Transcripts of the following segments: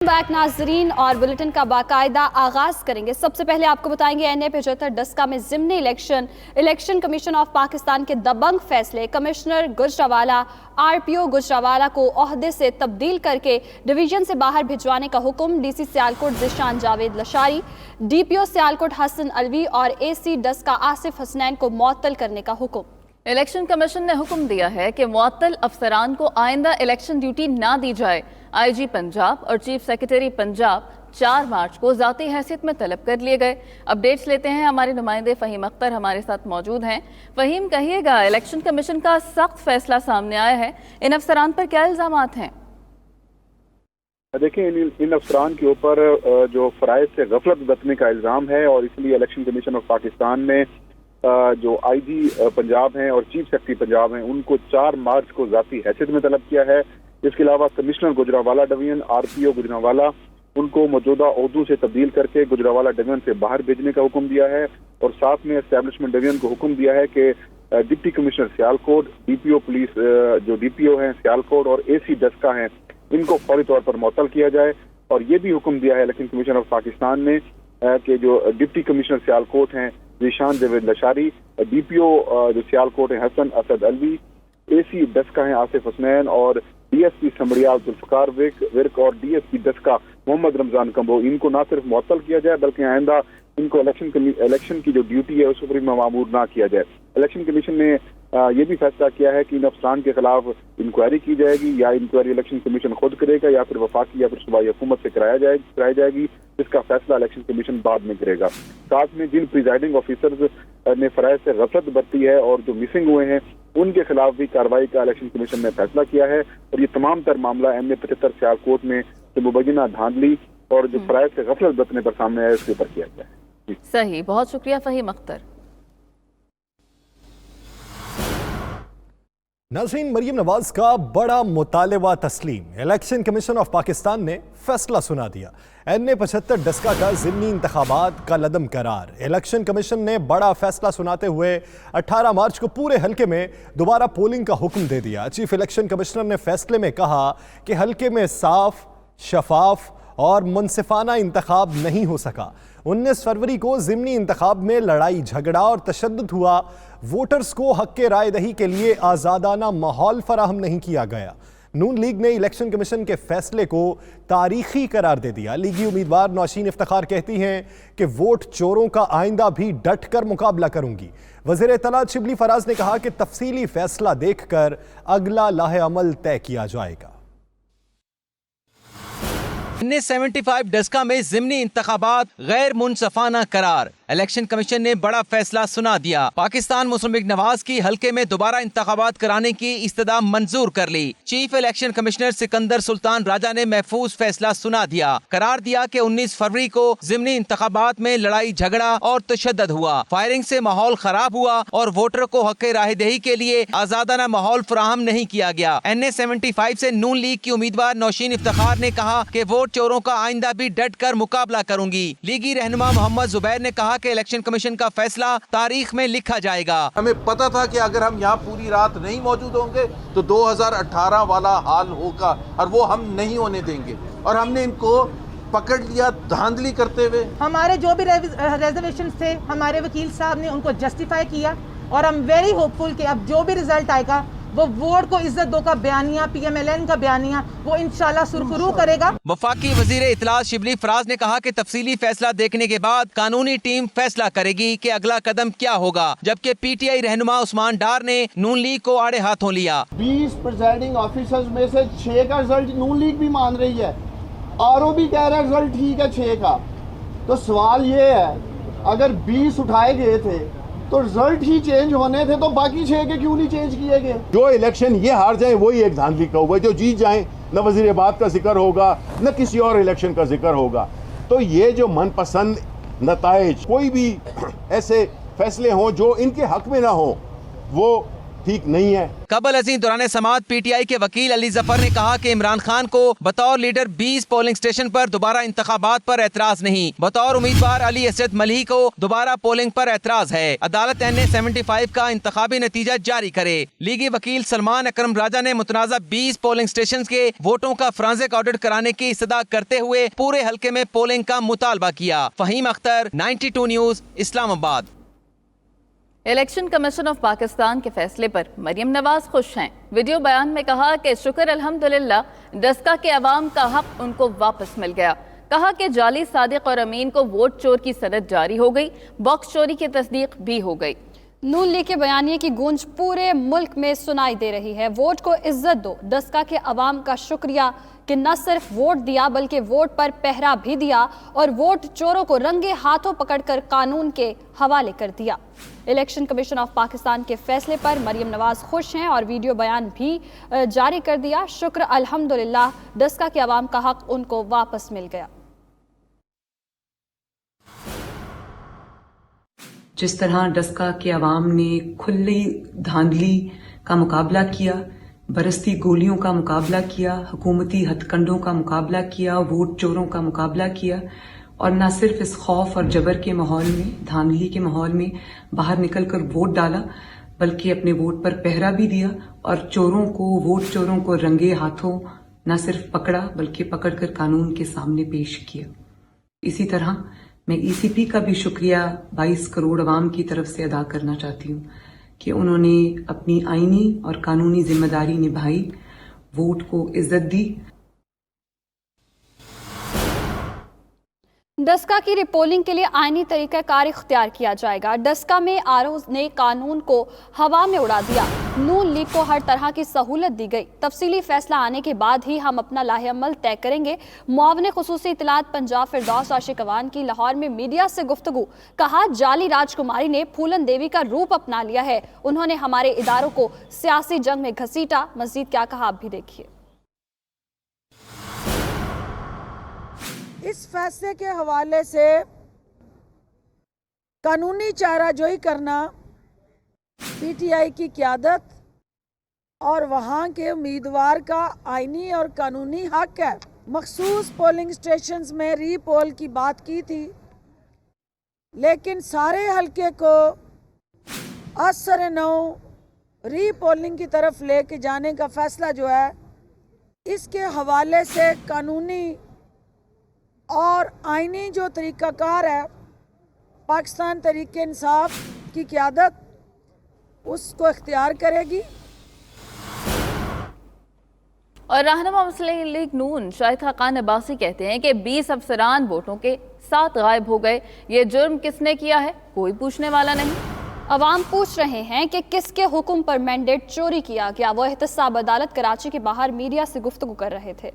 Back नाजरीन और bulletin का बाकायदा आगाज करेंगे। सबसे पहले आपको बताएंगे NA 75 डस्का में ज़िमनी इलेक्शन कमीशन ऑफ पाकिस्तान के दबंग फैसले। कमिश्नर गुजरावाला RPO गुजरावाला को ओहदे से तब्दील करके डिवीजन से बाहर भिजवाने का हुक्म। DC सियालकोट ज़िशान जावेद लशारी, DPO सियालकोट हसन अलवी और AC डस्का आसिफ हसनैन को मुअत्तल करने का हुक्म। इलेक्शन कमीशन ने हुक्म दिया है कि मुअत्तल अफसरान को आइंदा इलेक्शन ड्यूटी ना दी जाए। IG पंजाब और चीफ सेक्रेटरी पंजाब 4 मार्च को ज़ाती हैसियत में तलब कर लिए गए। अपडेट्स लेते हैं, हमारे नुमाइंदे फ़हीम अख्तर हमारे साथ मौजूद हैं। फ़हीम, कहिएगा, इलेक्शन कमीशन का सख्त फैसला सामने आया है, इन अफसरान पर क्या इल्ज़ामात हैं? देखिए, इन अफसरान के ऊपर जो फ़राइज़ से गफलत बरतने का इल्ज़ाम है और इसलिए इलेक्शन कमीशन ऑफ पाकिस्तान ने जो IG पंजाब हैं और चीफ सेक्रेटरी पंजाब हैं उनको 4 मार्च को ज़ाती हैसियत में तलब किया है। इसके अलावा commissioner Gujranwala division RPO Gujranwala उनको मौजूदा ओहदों से तब्दील करके गुजरावाला डिवीजन से बाहर भेजने का हुक्म दिया है और साथ में एस्टैब्लिशमेंट डिवीजन को हुक्म दिया है कि deputy commissioner Sialkot, DPO police जो DPO हैं सियालकोट और AC डस्का हैं इनको फौरी तौर पर मुअत्तल किया जाए। और ये भी हुक्म दिया है इलेक्शन कमीशन ऑफ पाकिस्तान ने कि जो डिप्टी कमिश्नर सियालकोट हैं ज़िशान जावेद लशारी, DPO जो सियालकोट हैं हसन असद अलवी, AC डस्का हैं आसिफ हसनैन और DSP समड़िया जुल्फ़िकार विर्क और DSP डस्का मोहम्मद रमजान कंबो, इनको ना सिर्फ मुअत्तल किया जाए बल्कि आइंदा इनको इलेक्शन की जो ड्यूटी है उस पर मामूर ना किया जाए। इलेक्शन कमीशन ने ये भी फैसला किया है कि इन अफसरान के खिलाफ इंक्वायरी की जाएगी, या इंक्वायरी इलेक्शन कमीशन खुद करेगा या फिर वफाकी या फिर सूबाई हुकूमत से कराई जाएगी, जिसका फैसला इलेक्शन कमीशन बाद में करेगा। साथ में जिन प्रिजाइडिंग ऑफिसर्स ने फ़राइज़ से गफलत बरती है और जो मिसिंग हुए हैं उनके खिलाफ भी कार्रवाई का इलेक्शन कमीशन ने फैसला किया है। और ये तमाम तर मामला NA 75 सियालकोट में जो मुबैना धांधली और जो फ़राइज़ से गफलत बरतने पर सामने आया उसके ऊपर किया गया है। सही, बहुत शुक्रिया फ़हीम अख्तर। नाज़रीन, मरीम नवाज का बड़ा मुतालबा तस्लीम। इलेक्शन कमीशन ऑफ पाकिस्तान ने फैसला सुना दिया। NA 75 डस्का का ज़िमनी इंतखाबात का लदम करार। इलेक्शन कमीशन ने बड़ा फैसला सुनाते हुए 18 मार्च को पूरे हल्के में दोबारा पोलिंग का हुक्म दे दिया। चीफ इलेक्शन कमिश्नर ने फैसले में कहा कि हल्के में साफ, शफाफ और मुनसिफाना इंतखाब नहीं हो सका। 19 फरवरी को ज़िमनी इंतखाब में लड़ाई झगड़ा और तशद्दुद हुआ। वोटर्स को हक के राय दही के लिए आज़ादाना माहौल फराहम नहीं किया गया। नून लीग ने इलेक्शन कमीशन के फैसले को तारीखी करार दे दिया। लीगी उम्मीदवार नौशीन इफ्तिखार कहती हैं कि वोट चोरों का आइंदा भी डट कर मुकाबला करूंगी। वज़ीर इत्तलात शिबली फराज ने कहा कि तफसीली फैसला देखकर अगला लाहे अमल तय किया जाएगा। NA 75 डस्का में ज़िमनी इंतखाबात गैर मुनसफाना करार। इलेक्शन कमीशन ने बड़ा फैसला सुना दिया। पाकिस्तान मुस्लिम लीग नवाज की हल्के में दोबारा इंतखाबात कराने की इस्तदा मंजूर कर ली। Chief election commissioner Sikandar Sultan Raja ने महफूज फैसला सुना दिया। करार दिया कि 19 फरवरी को ज़िमनी इंतखाबात में लड़ाई झगड़ा और तशद्दुद हुआ, फायरिंग से माहौल खराब हुआ और वोटर को हक राय दही के लिए आज़ादाना माहौल फराहम नहीं किया गया। NA 75 से नून लीग की उम्मीदवार नौशीन इफ्तिखार ने कहा कि वोट चोरों का आइंदा भी डट कर मुकाबला करूंगी। लीगी रहनुमा मोहम्मद जुबैर ने कहा कि इलेक्शन कमीशन का फैसला तारीख में लिखा जाएगा। हमें पता था कि अगर हम यहाँ पूरी रात नहीं मौजूद होंगे तो 2018 वाला हाल होगा और वो हम नहीं होने देंगे। और हमने इनको पकड़ लिया धांधली करते हुए। हमारे जो भी रिजर्वेशन थे हमारे वकील साहब ने उनको जस्टिफाई किया और हम वेरी होपफुल कि अब जो भी रिजल्ट आएगा वो वोट को इज्जत दो का बयानिया, PMLN का बयानिया वो इंशाल्लाह सुरखरू करेगा। वफाकी वजीर इत्तलात शिबली फराज ने कहा कि तफसीली फैसला देखने के बाद कानूनी टीम फैसला करेगी कि अगला कदम क्या होगा। जबकि PTI रहनुमा उस्मान डार ने नून लीग को आड़े हाथों लिया। 20 प्रिजाइडिंग ऑफिसर्स में से 6 का रिजल्ट नून लीग भी मान रही है, RO भी कह रहा है रिजल्ट ठीक है 6 का। तो सवाल ये है, अगर 20 उठाए गए थे तो रिजल्ट ही चेंज होने थे, तो बाकी 6 के क्यों नहीं चेंज किए गए? जो इलेक्शन ये हार जाए वही एक धांधली का हुआ, जो जीत जाए न वज़ीर-ए-बाद का जिक्र होगा न किसी और इलेक्शन का जिक्र होगा। तो ये जो मनपसंद नताइज कोई भी ऐसे फैसले हों जो इनके हक में ना हो वो ٹھیک نہیں ہے. قبل ازیں دوران سماعت پی ٹی آئی کے وکیل علی ظفر نے کہا کہ عمران خان کو بطور لیڈر 20 پولنگ اسٹیشن پر دوبارہ انتخابات پر اعتراض نہیں، بطور امیدوار علی اسد ملہی کو دوبارہ پولنگ پر اعتراض ہے. عدالت این اے 75 کا انتخابی نتیجہ جاری کرے. لیگی وکیل سلمان اکرم راجہ نے متنازع 20 پولنگ اسٹیشن کے ووٹوں کا فرانزک آڈٹ کرانے کی استدعا کرتے ہوئے پورے حلقے میں پولنگ کا مطالبہ کیا. فہیم اختر، 92 نیوز، اسلام آباد. الیکشن کمیشن آف پاکستان کے فیصلے پر مریم نواز خوش ہیں. ویڈیو بیان میں کہا کہ شکر الحمدللہ ڈسکا کے عوام کا حق ان کو واپس مل گیا. کہا کہ جعلی صادق اور امین کو ووٹ چور کی سند جاری ہو گئی، باکس چوری کی تصدیق بھی ہو گئی. نون لیگ کے بیانیے کی گونج پورے ملک میں سنائی دے رہی ہے. ووٹ کو عزت دو، ڈسکا کے عوام کا شکریہ کہ نہ صرف ووٹ دیا بلکہ ووٹ پر پہرا بھی دیا اور ووٹ چوروں کو رنگے ہاتھوں پکڑ کر قانون کے حوالے کر دیا. الیکشن کمیشن آف پاکستان کے فیصلے پر مریم نواز خوش ہیں اور ویڈیو بیان بھی جاری کر دیا. شکر الحمدللہ ڈسکا کے عوام کا حق ان کو واپس مل گیا. جس طرح ڈسکا کے عوام نے کھلی دھاندلی کا مقابلہ کیا، برستی گولیوں کا مقابلہ کیا، حکومتی ہتھ کنڈوں کا مقابلہ کیا، ووٹ چوروں کا مقابلہ کیا، اور نہ صرف اس خوف اور جبر کے ماحول میں، دھاندلی کے ماحول میں باہر نکل کر ووٹ ڈالا بلکہ اپنے ووٹ پر پہرا بھی دیا اور ووٹ چوروں کو رنگے ہاتھوں نہ صرف پکڑا بلکہ پکڑ کر قانون کے سامنے پیش کیا. اسی طرح میں ای سی پی کا بھی شکریہ 22 کروڑ عوام کی طرف سے ادا کرنا چاہتی ہوں کہ انہوں نے اپنی آئینی اور قانونی ذمہ داری نبھائی، ووٹ کو عزت دی. ڈسکا کی ریپولنگ کے لیے آئینی طریقہ کار اختیار کیا جائے گا. ڈسکا میں آروز نے قانون کو ہوا میں اڑا دیا. نون لیگ کو ہر طرح کی سہولت دی گئی. تفصیلی فیصلہ آنے کے بعد ہی ہم اپنا لاہ عمل طے کریں گے. معاون خصوصی اطلاعات پنجاب فردوس عاشق اوان کی لاہور میں میڈیا سے گفتگو. کہا جعلی راج کماری نے پھولن دیوی کا روپ اپنا لیا ہے. انہوں نے ہمارے اداروں کو سیاسی جنگ میں گھسیٹا. مزید کیا کہا آپ بھی دیکھیے. اس فیصلے کے حوالے سے قانونی چارہ جوئی کرنا پی ٹی آئی کی قیادت اور وہاں کے امیدوار کا آئینی اور قانونی حق ہے. مخصوص پولنگ اسٹیشنز میں ری پول کی بات کی تھی، لیکن سارے حلقے کو اثر نو ری پولنگ کی طرف لے کے جانے کا فیصلہ جو ہے، اس کے حوالے سے قانونی اور آئینی جو طریقہ کار ہے، پاکستان تحریک انصاف کی قیادت اس کو اختیار کرے گی. اور رہنما مسلم لیگ نون شاہد خاقان عباسی کہتے ہیں کہ 20 افسران ووٹوں کے ساتھ غائب ہو گئے. یہ جرم کس نے کیا ہے؟ کوئی پوچھنے والا نہیں. عوام پوچھ رہے ہیں کہ کس کے حکم پر مینڈیٹ چوری کیا گیا. وہ احتساب عدالت کراچی کے باہر میڈیا سے گفتگو کر رہے تھے.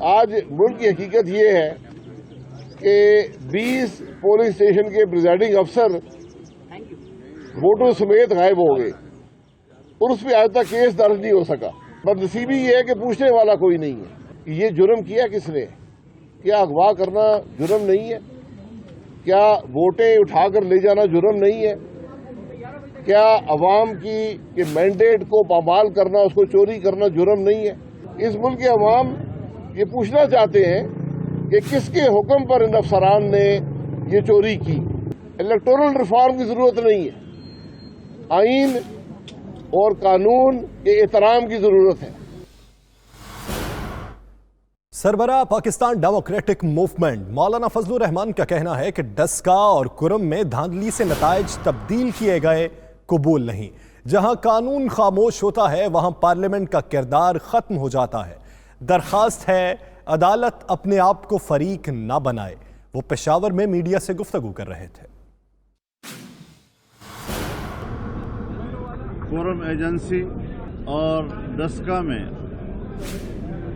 آج ملک کی حقیقت یہ ہے کہ 20 پولنگ اسٹیشن کے پریزائڈنگ افسر ووٹوں سمیت غائب ہو گئے اور اس پہ آج تک کیس درج نہیں ہو سکا. بدنصیبی یہ ہے کہ پوچھنے والا کوئی نہیں ہے. یہ جرم کیا کس نے؟ کیا اغوا کرنا جرم نہیں ہے؟ کیا ووٹیں اٹھا کر لے جانا جرم نہیں ہے؟ کیا عوام کی مینڈیٹ کو پامال کرنا، اس کو چوری کرنا جرم نہیں ہے؟ اس ملک کے عوام یہ پوچھنا چاہتے ہیں کہ کس کے حکم پر ان افسران نے یہ چوری کی. الیکٹورل ریفارم کی ضرورت نہیں ہے، آئین اور قانون کے احترام کی ضرورت ہے. سربراہ پاکستان ڈیموکریٹک موومنٹ مولانا فضل الرحمان کا کہنا ہے کہ ڈسکا اور کرم میں دھاندلی سے نتائج تبدیل کیے گئے قبول نہیں. جہاں قانون خاموش ہوتا ہے وہاں پارلیمنٹ کا کردار ختم ہو جاتا ہے. درخواست ہے عدالت اپنے آپ کو فریق نہ بنائے. وہ پشاور میں میڈیا سے گفتگو کر رہے تھے. فورم ایجنسی اور ڈسکا میں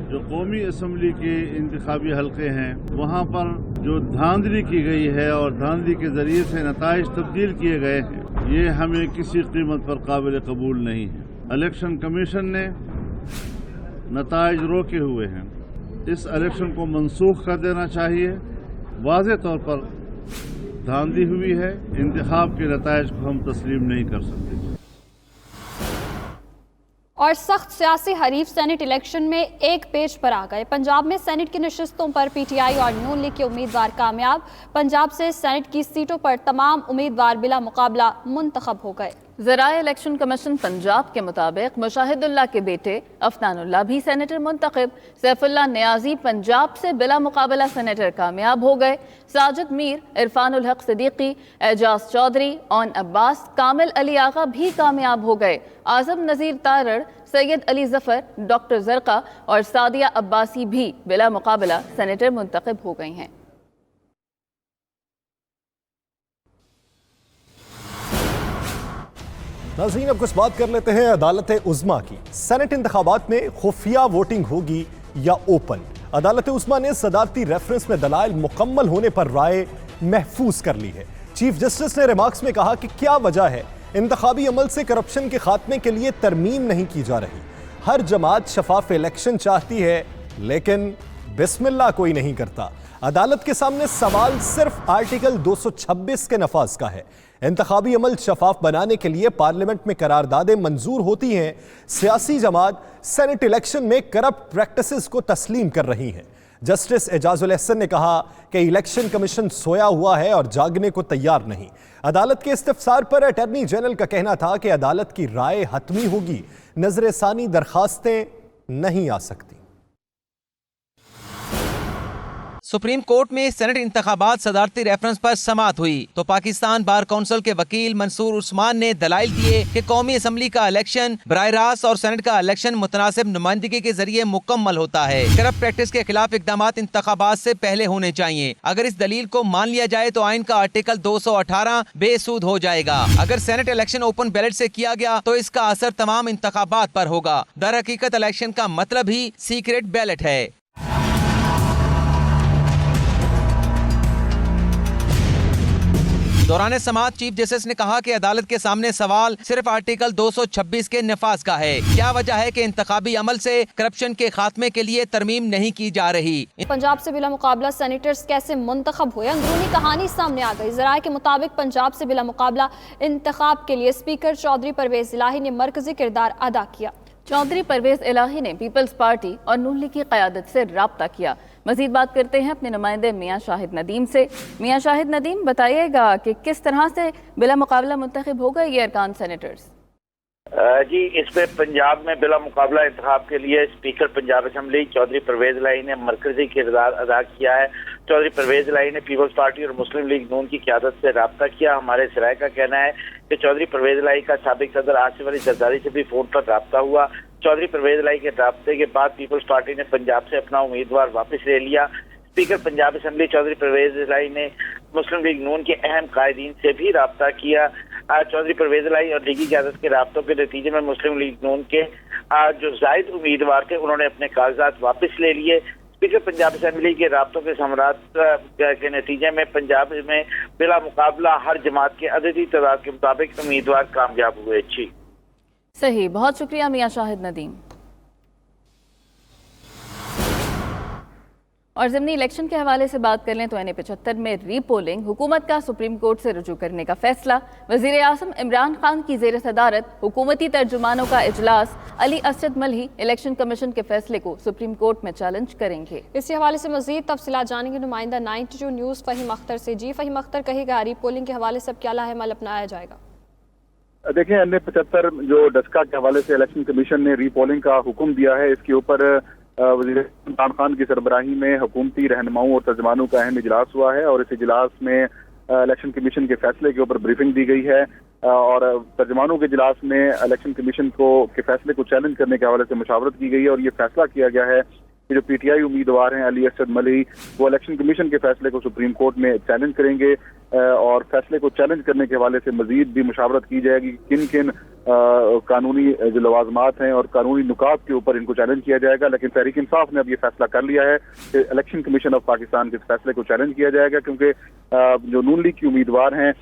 جو قومی اسمبلی کے انتخابی حلقے ہیں وہاں پر جو دھاندلی کی گئی ہے اور دھاندلی کے ذریعے سے نتائج تبدیل کیے گئے ہیں، یہ ہمیں کسی قیمت پر قابل قبول نہیں ہے. الیکشن کمیشن نے نتائج روکے ہوئے ہیں. اس الیکشن کو منسوخ کر دینا چاہیے. واضح طور پر धांधली हुई है। इंतखाब के नताइज को हम तस्लीम नहीं कर सकते। और सख्त सियासी हरीफ सेनेट इलेक्शन में एक पेज पर आ गए। पंजाब में सेनेट की नशिस्तों पर पीटीआई और नून लीग के उम्मीदवार कामयाब। पंजाब से सेनेट की सीटों पर तमाम उम्मीदवार बिला मुकाबला मुंतखब हो गए। ज़राए इलेक्शन कमीशन पंजाब के मुताबिक मुशाहिदुल्लाह के बेटे अफनानुल्लाह भी सेनेटर मुंतखब। सैफुल्लाह नियाजी पंजाब से बिला मुकाबला सेनेटर कामयाब हो गए। साजिद मीर, इरफानुल हक सिद्दीकी, एजाज चौधरी, ओन अब्बास, कामिल अली आगा भी कामयाब हो गए। आजम नज़ीर तारड़, सैयद अली जफर, डॉक्टर जरका और सादिया अब्बासी भी बिला मुकाबला सेनेटर मुंतखब हो गई हैं। नाज़रीन, अब कुछ बात कर लेते हैं अदालत उज़्मा की। सेनेट इंतखाबात में खुफिया वोटिंग होगी या ओपन? अदालत उज़्मा ने सदारती रेफरेंस में दलाइल मुकम्मल होने पर राय महफूज कर ली है। चीफ जस्टिस ने रिमार्क्स में कहा कि क्या वजह है इंतखाबी अमल से करप्शन के खात्मे के लिए तरमीम नहीं की जा रही। हर जमात शफाफ इलेक्शन चाहती है, लेकिन बिस्मिल्लाह कोई नहीं करता। अदालत के सामने सवाल सिर्फ आर्टिकल 226 के नफाज का है। इंतखाबी अमल शफाफ बनाने के लिए पार्लियामेंट में करारदादें मंजूर होती हैं। सियासी जमात सेनेट इलेक्शन में करप्ट प्रैक्टिसेस को तस्लीम कर रही हैं। जस्टिस एजाजुल एहसन ने कहा कि इलेक्शन कमीशन सोया हुआ है और जागने को तैयार नहीं। अदालत के इस्तिफसार पर अटॉर्नी जनरल का कहना था कि अदालत की राय हतमी होगी, नजरसानी दरखास्तें नहीं आ सकती। सुप्रीम कोर्ट में सेनेट इंतखाबात सदारती रेफरेंस पर समाअत हुई तो पाकिस्तान बार काउंसिल के वकील मंसूर उस्मान ने दलाइल दिए कि कौमी असम्बली का इलेक्शन बराह रास्त और सेनेट का इलेक्शन मुतनासिब नुमाइंदगी के जरिए मुकम्मल होता है। करप्ट प्रैक्टिस के खिलाफ इकदामात इंतखाबात से पहले होने चाहिए। अगर इस दलील को मान लिया जाए तो आइन का आर्टिकल 218 बेसूद हो जाएगा। अगर सेनेट इलेक्शन ओपन बैलेट से किया गया तो इसका असर तमाम इंतखाबात पर होगा। दर हकीकत इलेक्शन का मतलब ही सीक्रेट बैलेट है। दौरान समाअत चीफ जस्टिस ने कहा कि अदालत के सामने सवाल सिर्फ आर्टिकल 226 के नफाज का है। क्या वजह है कि इंतखाबी अमल से करप्शन के खात्मे के लिए तरमीम नहीं की जा रही। पंजाब से बिला मुकाबला सेनेटर्स कैसे मुंतखब हुए, अंदरूनी कहानी सामने आ गई। ज़राए के मुताबिक पंजाब से बिला मुकाबला इंतखाब के लिए स्पीकर चौधरी परवेज इलाही ने मरकजी किरदार अदा किया। चौधरी परवेज इलाही ने पीपल्स पार्टी और नून लीग की क़यादत से राब्ता किया। मजीद बात करते हैं अपने नुमाइंदे मियाँ शाहिद नदीम से। मियाँ शाहिद नदीम, बताइएगा कि किस तरह से बिला मुकाबला मुंतखब हो गए ये अरकान सेनेटर्स? जी, इसमें पंजाब में बिला मुकाबला इंतखाब के लिए स्पीकर पंजाब असम्बली चौधरी परवेज इलाही ने मरकजी किरदार अदा किया है। चौधरी परवेज इलाही ने पीपल्स पार्टी और मुस्लिम लीग नून की क़यादत से राब्ता किया। हमारे सराय का कहना है कि चौधरी परवेज इलाही का साबिक सदर आसिफ अली जरदारी से भी फोन पर राब्ता हुआ। चौधरी परवेज इलाही के राब्ते के बाद पीपल्स पार्टी ने पंजाब से अपना उम्मीदवार वापस ले लिया। स्पीकर पंजाब असम्बली चौधरी परवेज इलाही ने मुस्लिम लीग नून के अहम कायदीन से भी राब्ता किया। चौधरी परवेज इलाही और लीगी क़यादत के राब्तों के नतीजे में मुस्लिम लीग नून के जो जायद उम्मीदवार थे उन्होंने अपने कागजात वापस ले लिए। स्पीकर पंजाब असम्बली के राब्तों के समरात के नतीजे में पंजाब में बिला मुकाबला हर जमात के अददी तादाद के मुताबिक उम्मीदवार कामयाब हुए। जी सही, बहुत शुक्रिया मियाँ शाहिद नदीम। और ज़िमनी इलेक्शन के हवाले से बात कर लें तो NA-75 में रीपोलिंग, हुकूमत का सुप्रीम कोर्ट से रुजू करने का फैसला, वज़ीर आज़म इमरान खान की ज़ेर सदारत हुकूमती तर्जुमानों का इजलास, अली असद मलही इलेक्शन कमीशन के फैसले को सुप्रीम कोर्ट में चैलेंज करेंगे। इसी हवाले से मज़ीद तफसीलात जानेंगे नुमाइंदा 92 न्यूज़ फ़हीम अख्तर से। जी फ़हीम अख्तर, कहेगा रीपोलिंग के हवाले से क्या लाहेमल अपनाया जाएगा? देखें, NA-75 जो डस्का के हवाले से इलेक्शन कमीशन ने रीपोलिंग का हुक्म दिया है, इसके ऊपर वज़ीर इमरान खान की सरबराही में हुकूमती रहनुमाओं और तर्जुमानों का अहम इजलास हुआ है और इस इजलास में इलेक्शन कमीशन के फैसले के ऊपर ब्रीफिंग दी गई है और तर्जुमानों के इजलास में इलेक्शन कमीशन के फैसले को चैलेंज करने के हवाले से मुशावरत की गई है और ये फैसला किया गया है कि जो PTI उम्मीदवार हैं अली असद मलही, वो इलेक्शन कमीशन के फैसले को सुप्रीम कोर्ट में चैलेंज करेंगे और फैसले को चैलेंज करने के हवाले से मजीद भी मुशावरत की जाएगी किन किन कानूनी जो लवाजमात हैं और कानूनी नुकात के ऊपर इनको चैलेंज किया जाएगा। लेकिन तहरीक इंसाफ ने अब ये फैसला कर लिया है कि इलेक्शन कमीशन ऑफ पाकिस्तान के फैसले को चैलेंज किया जाएगा, क्योंकि जो नून लीग की उम्मीदवार हैं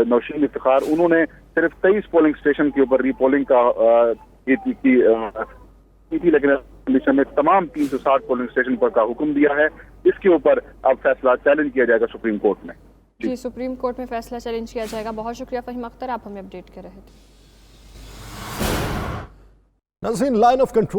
नौशीन इफ्तिखार, उन्होंने सिर्फ 23 पोलिंग स्टेशन के ऊपर रीपोलिंग की थी, लेकिन कमीशन ने तमाम 360 पोलिंग स्टेशन पर का हुक्म दिया है। इसके ऊपर अब फैसला चैलेंज किया जाएगा सुप्रीम कोर्ट में। जी, सुप्रीम कोर्ट में फैसला चैलेंज किया जाएगा। बहुत शुक्रिया फहीम अख्तर, आप हमें अपडेट कर रहे थे। नाज़रीन, लाइन ऑफ कंट्रोल